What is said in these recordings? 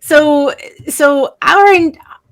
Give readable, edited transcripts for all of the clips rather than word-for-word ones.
So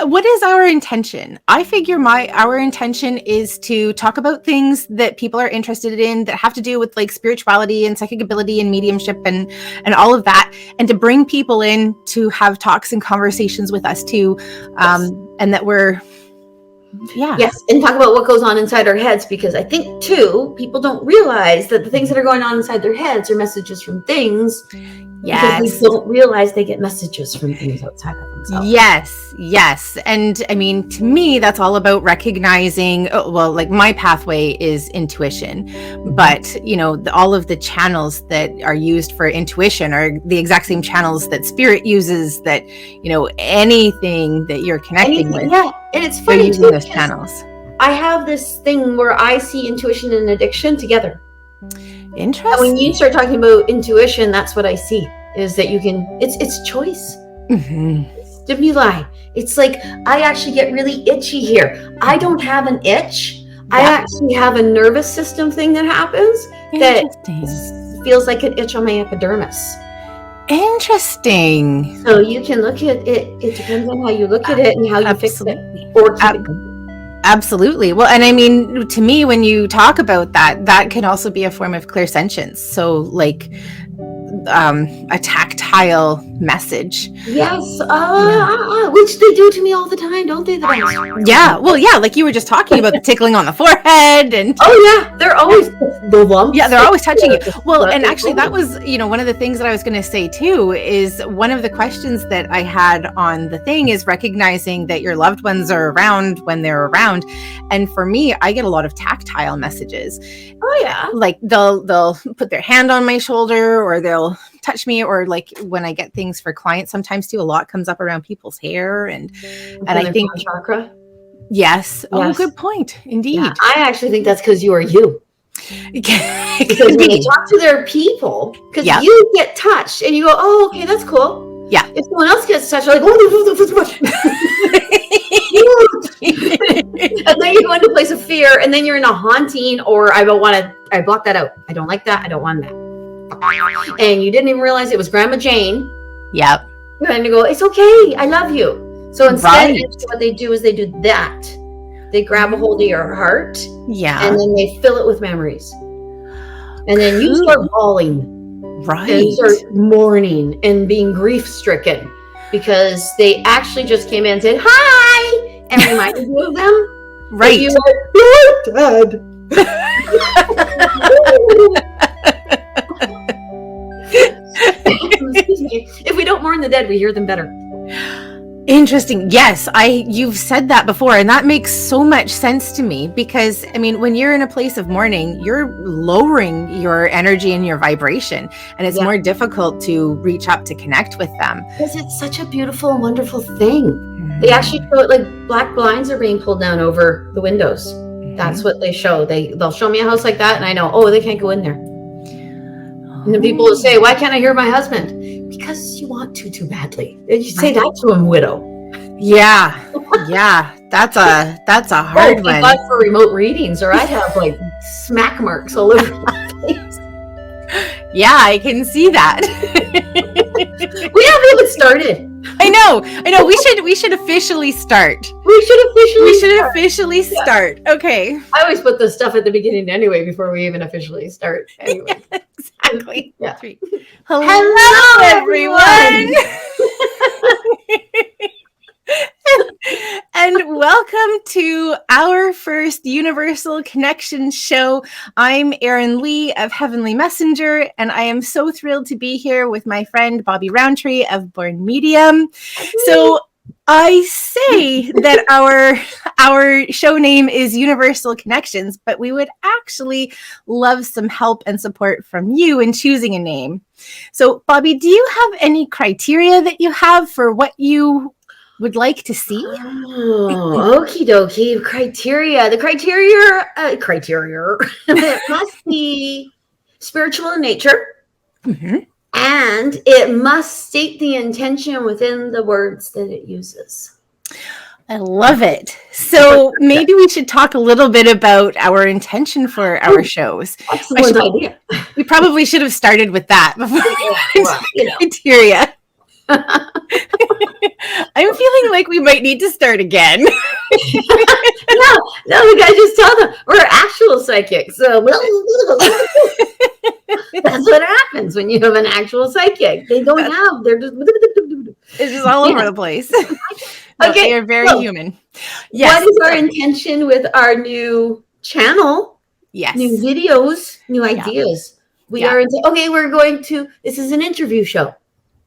what is our intention? I figure our intention is to talk about things that people are interested in that have to do with like spirituality and psychic ability and mediumship and all of that, and to bring people in to have talks and conversations with us too, and that we're Yes, and talk about what goes on inside our heads, because I think too people don't realize that the things that are going on inside their heads are messages from things. Yes. Because they don't realize they get messages from things outside of themselves. Yes. And I mean, to me, that's all about recognizing, like my pathway is intuition, but all of the channels that are used for intuition are the exact same channels that spirit uses, that, anything that you're connecting with. Yeah. And it's funny too, those channels. I have this thing where I see intuition and addiction together. Interesting. And when you start talking about intuition, that's what I see, is that you can, it's choice. It's stimuli. It's like, I actually get really itchy here. I don't have an itch. I actually have a nervous system thing that happens that feels like an itch on my epidermis. Interesting. So you can look at it. It depends on how you look at it and how you fix it or keep it going. Absolutely. Well, and I mean, to me, when you talk about that can also be a form of clairsentience. So like a tactile message. Yes. Which they do to me all the time, don't they? Yeah. Well, yeah. Like you were just talking about the tickling on the forehead and. Oh yeah. They're always the lumps. Yeah. They're always touching you. Well, and actually that was, one of the things that I was going to say too, is one of the questions that I had on the thing is recognizing that your loved ones are around when they're around. And for me, I get a lot of tactile messages. Oh yeah. Like they'll put their hand on my shoulder, or they'll touch me, or like when I get things for clients, sometimes too, a lot comes up around people's hair and I think chakra. Yes. Oh, good point. Indeed. Yeah, I actually think that's because you are you. Because when you talk to their people, because you get touched and you go, oh, okay, that's cool. Yeah. If someone else gets touched, you're like, oh, and then you go into a place of fear, and then you're in a haunting, or I block that out. I don't like that. I don't want that. And you didn't even realize it was Grandma Jane. Yep. And you go, it's okay. I love you. So instead, what they do is they do that. They grab a hold of your heart. Yeah. And then they fill it with memories. And then you start bawling. Right. And you start mourning and being grief-stricken because they actually just came in and said, hi, and reminded you of them. Right. You're dead. Excuse me. If we don't mourn the dead, we hear them better. Interesting. Yes, you've said that before, and that makes so much sense to me, because I mean, when you're in a place of mourning, you're lowering your energy and your vibration, and it's more difficult to reach up to connect with them. Because it's such a beautiful and wonderful thing. They actually show it like black blinds are being pulled down over the windows. That's what they show. They'll show me a house like that, and I know, oh, they can't go in there. And then people will say, why can't I hear my husband? Because you want to too badly. And you say that to a widow. Yeah. That's a hard one. God for remote readings, or I'd have like smack marks all over my face. Yeah, I can see that. We haven't even started. I know. We should officially start. We should officially start. Okay. I always put the stuff at the beginning anyway before we even officially start. Anyway. Yeah, exactly. Yeah. Hello, everyone. And welcome to our first Universal Connection show. I'm Erin Lee of HeavenLee Messenger, and I am so thrilled to be here with my friend Bobbi Rowntree of Born Medium. So I say that our show name is Universal Connections, but we would actually love some help and support from you in choosing a name. So Bobbi, do you have any criteria that you have for what you would like to see? Oh, okie dokie. Criteria. The criteria. It must be spiritual in nature. Mm-hmm. And it must state the intention within the words that it uses. I love it. So maybe we should talk a little bit about our intention for our shows. Excellent idea. We probably should have started with that before criteria. I'm feeling like we might need to start again. No, the guy just tell them we're actual psychics. So that's what happens when you have an actual psychic. They don't have. They're just. It's just all over the place. No, Okay, they are very human. Yes. What is our intention with our new channel? Yes. New videos, new ideas. We are okay. We're going to. This is an interview show.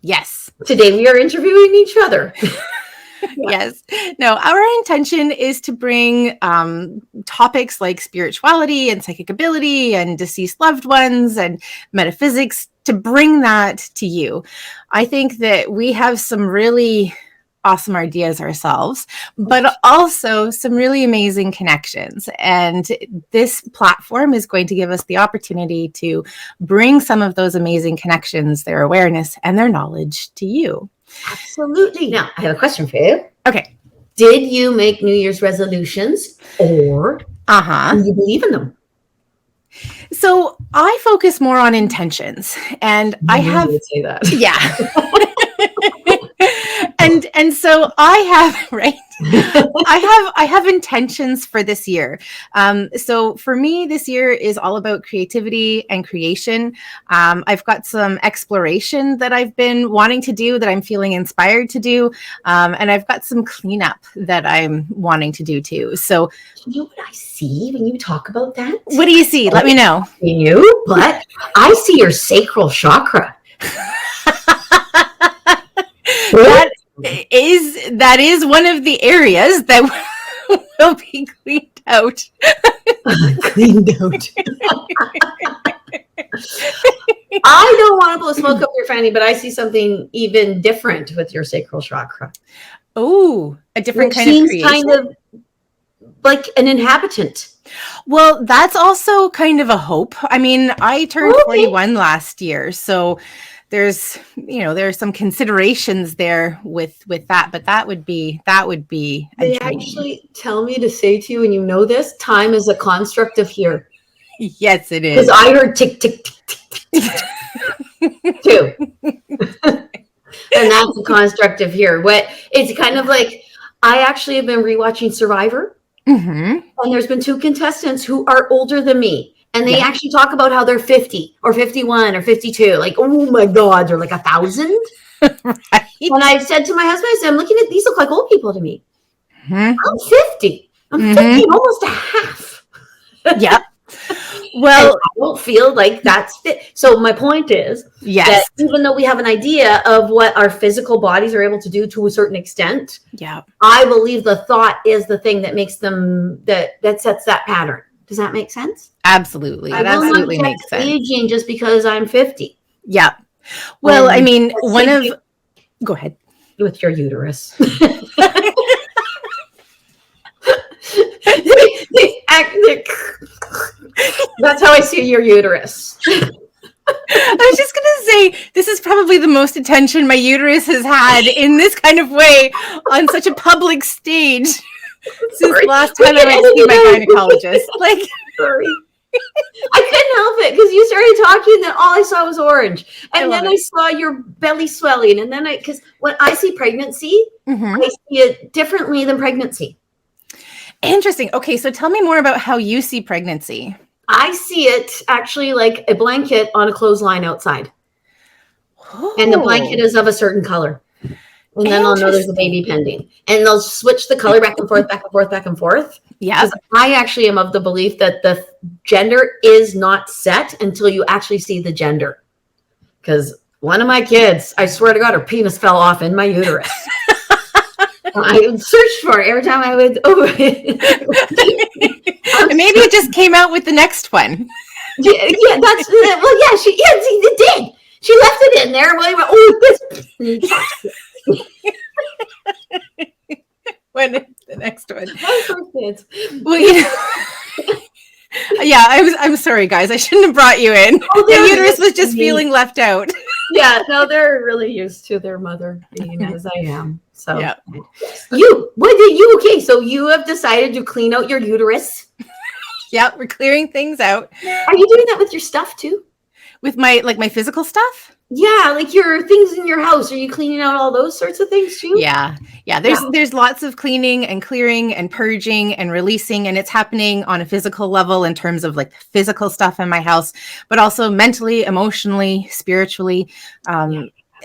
Yes. Today we are interviewing each other. Yes. No, our intention is to bring topics like spirituality and psychic ability and deceased loved ones and metaphysics, to bring that to you. I think that we have some really awesome ideas ourselves, but also some really amazing connections. And this platform is going to give us the opportunity to bring some of those amazing connections, their awareness, and their knowledge to you. Absolutely. Now, I have a question for you. Okay. Did you make New Year's resolutions, or do you believe in them? So I focus more on intentions, and I have say that. Yeah. and so I have, right? I have intentions for this year. So for me, this year is all about creativity and creation. I've got some exploration that I've been wanting to do, that I'm feeling inspired to do. And I've got some cleanup that I'm wanting to do too. So you know what I see when you talk about that? What do you see? Let me know. You, but I see your sacral chakra. That is one of the areas that will be cleaned out. Cleaned out. I don't want to blow smoke up your fanny, but I see something even different with your sacral chakra. Oh, a different kind of creation. Kind of like an inhabitant. Well, that's also kind of a hope. I mean, I turned 41 last year, so there's some considerations there with that, but that would be they actually tell me to say to you, and you know this, time is a construct of here. Yes, it is. Because I heard tick tick tick tick tick too. And that's a construct of here. What it's kind of like, I actually have been rewatching Survivor. And there's been 2 contestants who are older than me. And they actually talk about how they're 50 or 51 or 52. Like, oh my God, they're like 1,000. Right. And I said to my husband, I said, I'm looking at these, look like old people to me. I'm 50. I'm 50, almost a half. Yep. Well, I don't feel like that's fit. So my point is that even though we have an idea of what our physical bodies are able to do to a certain extent, I believe the thought is the thing that makes them, that sets that pattern. Does that make sense? Absolutely. It absolutely makes sense. Aging just because I'm 50. Yeah. Well, I mean, go ahead. With your uterus. That's how I see your uterus. I was just going to say, this is probably the most attention my uterus has had in this kind of way on such a public stage since the last time I went to see my gynecologist. Like, sorry. I couldn't help it because you started talking, and then all I saw was orange. And then I saw your belly swelling. And then because when I see pregnancy, I see it differently than pregnancy. Interesting. Okay, so tell me more about how you see pregnancy. I see it actually like a blanket on a clothesline outside. And the blanket is of a certain color. And then I'll know there's a baby pending. And they'll switch the color back and forth, back and forth, back and forth. Yeah. I actually am of the belief that the gender is not set until you actually see the gender. Because one of my kids, I swear to God, her penis fell off in my uterus. I would search for it every time I would. Maybe it just came out with the next one. Yeah, that's well. Yeah, it did. She left it in there. When is the next one? Well, yeah, I'm sorry, guys. I shouldn't have brought you in. The uterus was just feeling left out. Yeah, no, they're really used to their mother being as I am. So okay, so you have decided to clean out your uterus. Yeah, we're clearing things out. Are you doing that with your stuff too? With my physical stuff? Yeah, like your things in your house. Are you cleaning out all those sorts of things too? Yeah. There's lots of cleaning and clearing and purging and releasing, and it's happening on a physical level in terms of like physical stuff in my house, but also mentally, emotionally, spiritually.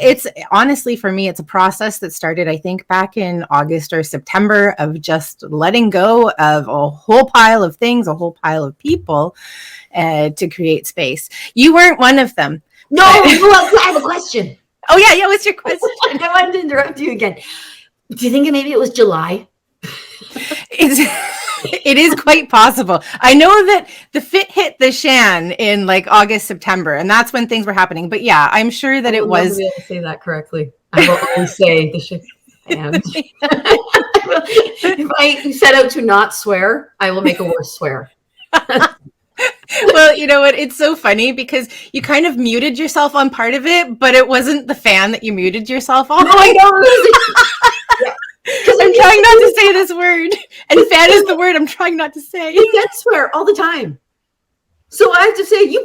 It's honestly, for me, it's a process that started, I think, back in August or September, of just letting go of a whole pile of things, a whole pile of people, to create space. You weren't one of them. No, I have a question. Oh yeah. What's your question? I wanted to interrupt you again. Do you think maybe it was July? It is quite possible. I know that the fit hit the shan in like August, September, and that's when things were happening. But yeah, I'm sure that it was. Never be able to say that correctly. I will always say the shit. And if I set out to not swear, I will make a worse swear. Well, you know what? It's so funny because you kind of muted yourself on part of it, but it wasn't the fan that you muted yourself on. No, I know. Because I'm trying not to say this word, and fan is the word I'm trying not to say. You get swear all the time, so I have to say you.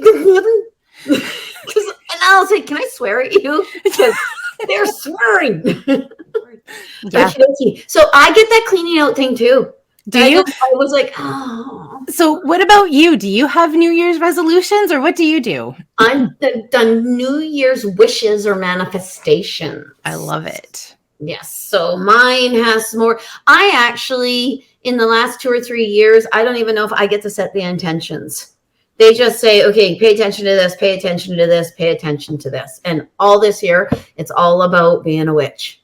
And I'll say, "Can I swear at you?" Because they're swearing. Yeah. So I get that cleaning out thing too. Do you? I was like, oh. So what about you? Do you have New Year's resolutions, or what do you do? I've done New Year's wishes or manifestations. I love it. Yes. So mine has more. I actually, in the last 2 or 3 years, I don't even know if I get to set the intentions. They just say, okay, pay attention to this, pay attention to this, pay attention to this. And all this year, it's all about being a witch.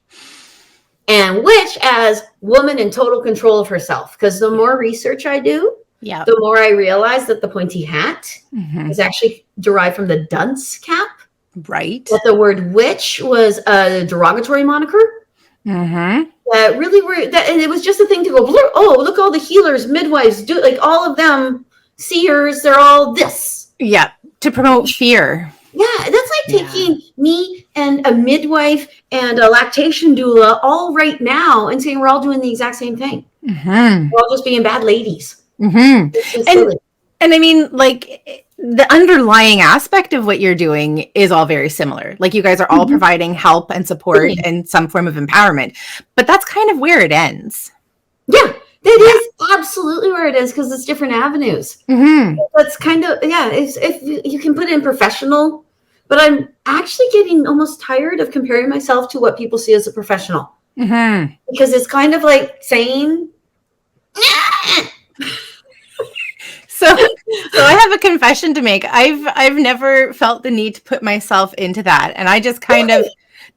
And witch as woman in total control of herself. Because the more research I do, the more I realize that the pointy hat is actually derived from the dunce cap. Right. But the word witch was a derogatory moniker. That really were, and it was just a thing to go, oh, look, all the healers, midwives, do like all of them, seers, they're all this. Yeah. To promote fear. Yeah, that's like taking me and a midwife and a lactation doula all right now and saying we're all doing the exact same thing. We're all just being bad ladies. And I mean, like, the underlying aspect of what you're doing is all very similar. Like, you guys are all providing help and support and some form of empowerment. But that's kind of where it ends. Yeah, that is absolutely where it is, because it's different avenues. That's kind of, if you can put it in professional, but I'm actually getting almost tired of comparing myself to what people see as a professional. Because it's kind of like saying, So I have a confession to make. I've never felt the need to put myself into that. And I just kind of,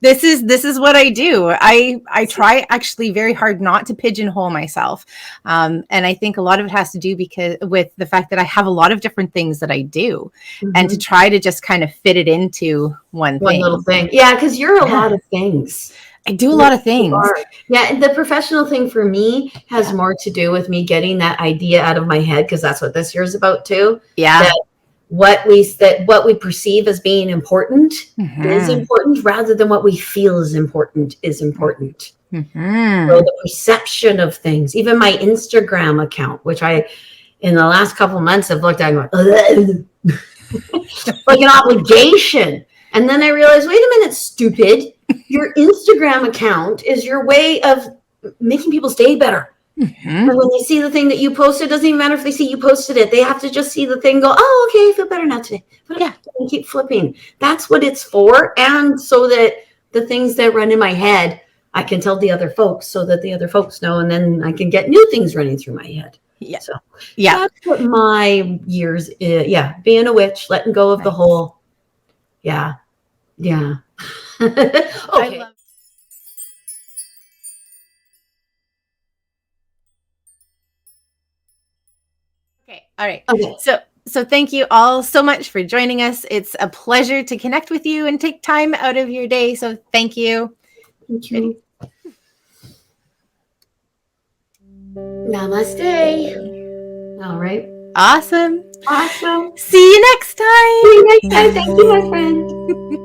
this is what I do. I try actually very hard not to pigeonhole myself. And I think a lot of it has to do with the fact that I have a lot of different things that I do, and to try to just kind of fit it into one little thing. Yeah. Because you're a lot of things. I do a lot of things. Yeah, the professional thing for me has more to do with me getting that idea out of my head, because that's what this year is about too. Yeah. That what we perceive as being important is important, rather than what we feel is important is important. So the perception of things, even my Instagram account, which I, in the last couple of months, have looked at and going, like an obligation. And then I realized, wait a minute, stupid. Your Instagram account is your way of making people's day better. And when they see the thing that you posted, it doesn't even matter if they see you posted it. They have to just see the thing, go, oh, okay, I feel better now today. But and keep flipping. That's what it's for. And so that the things that run in my head, I can tell the other folks, so that the other folks know, and then I can get new things running through my head. Yeah. So that's what my years is. Yeah. Being a witch, letting go of the whole. Yeah. Yeah. Okay. All right. Okay. So thank you all so much for joining us. It's a pleasure to connect with you and take time out of your day. So thank you. Thank you. Namaste. All right. Awesome. Awesome. See you next time. See you next time. Thank you, my friend.